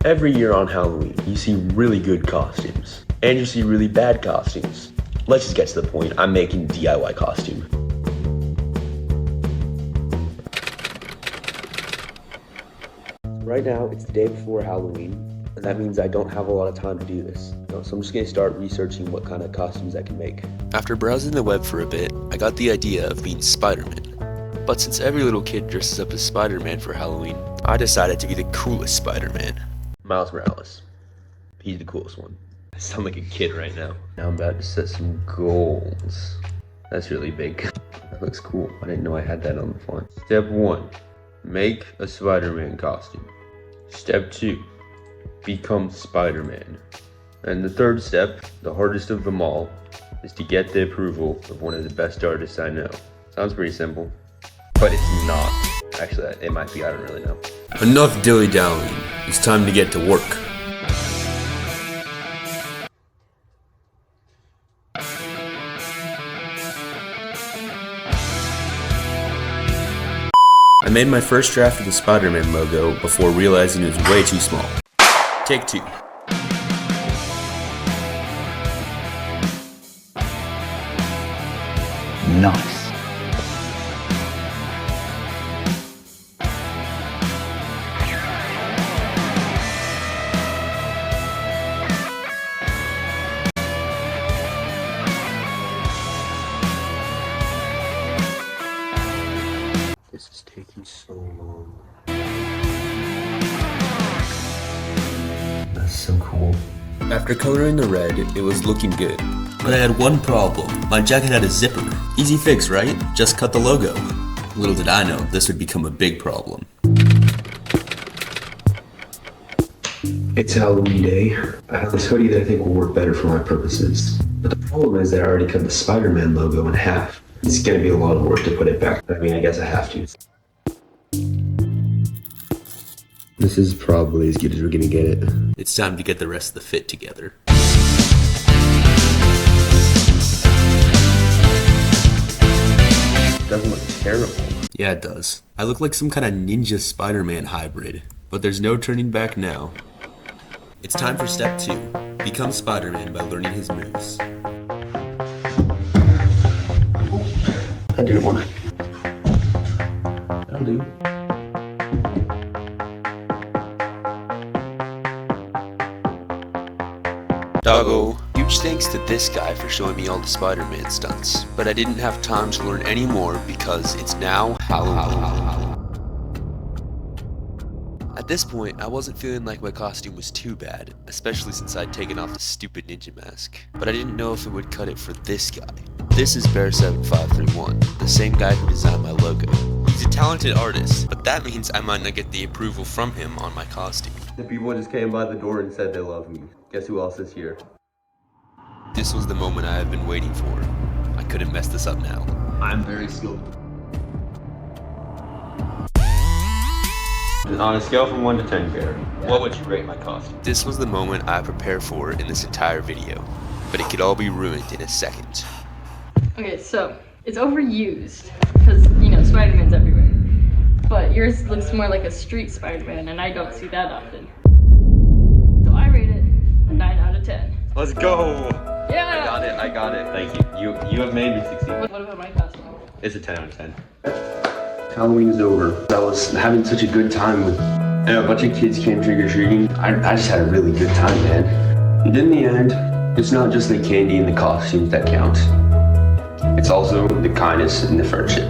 Every year on Halloween, you see really good costumes, and you see really bad costumes. Let's just get to the point. I'm making a DIY costume. Right now, it's the day before Halloween, and that means I don't have a lot of time to do this. So I'm just gonna start researching what kind of costumes I can make. After browsing the web for a bit, I got the idea of being Spider-Man. But since every little kid dresses up as Spider-Man for Halloween, I decided to be the coolest Spider-Man. Miles Morales. He's the coolest one. I sound like a kid right now. Now I'm about to set some goals. That's really big. That looks cool. I didn't know I had that on the fly. Step 1. Make a Spider-Man costume. Step 2. Become Spider-Man. And the third step, the hardest of them all, is to get the approval of one of the best artists I know. Sounds pretty simple, but it's not. Actually, it might be, I don't really know. Enough dilly-dallying. It's time to get to work. I made my first draft of the Spider-Man logo before realizing it was way too small. Take 2. Nice. This is taking so long. That's so cool. After coloring the red, it was looking good. But I had one problem. My jacket had a zipper. Easy fix, right? Just cut the logo. Little did I know, this would become a big problem. It's Halloween day. I have this hoodie that I think will work better for my purposes. But the problem is that I already cut the Spider-Man logo in half. It's gonna be a lot of work to put it back. I mean, I guess I have to. This is probably as good as we're gonna get it. It's time to get the rest of the fit together. It doesn't look terrible. Yeah, it does. I look like some kind of ninja Spider-Man hybrid. But there's no turning back now. It's time for step 2. Become Spider-Man by learning his moves. I didn't want to. That'll do. Doggo. Huge thanks to this guy for showing me all the Spider-Man stunts. But I didn't have time to learn any more because it's now Halloween. At this point, I wasn't feeling like my costume was too bad, especially since I'd taken off the stupid ninja mask. But I didn't know if it would cut it for this guy. This is Bear7531, the same guy who designed my logo. He's a talented artist, but that means I might not get the approval from him on my costume. The people just came by the door and said they love me. Guess who else is here? This was the moment I had been waiting for. I couldn't mess this up now. I'm very skilled. On a scale from 1 to 10, Bear, what would you rate my costume? This was the moment I prepared for in this entire video, but it could all be ruined in a second. Okay, so it's overused because, you know, Spider-Man's everywhere. But yours looks more like a street Spider-Man, and I don't see that often. So I rate it a 9 out of 10. Let's go! Yeah! I got it. Thank you. You have made me succeed. What about my costume? It's a 10 out of 10. Halloween is over. I was having such a good time with, and a bunch of kids came trick-or-treating. I just had a really good time, man. And in the end, it's not just the candy and the costumes that count. It's also the kindness and the friendship.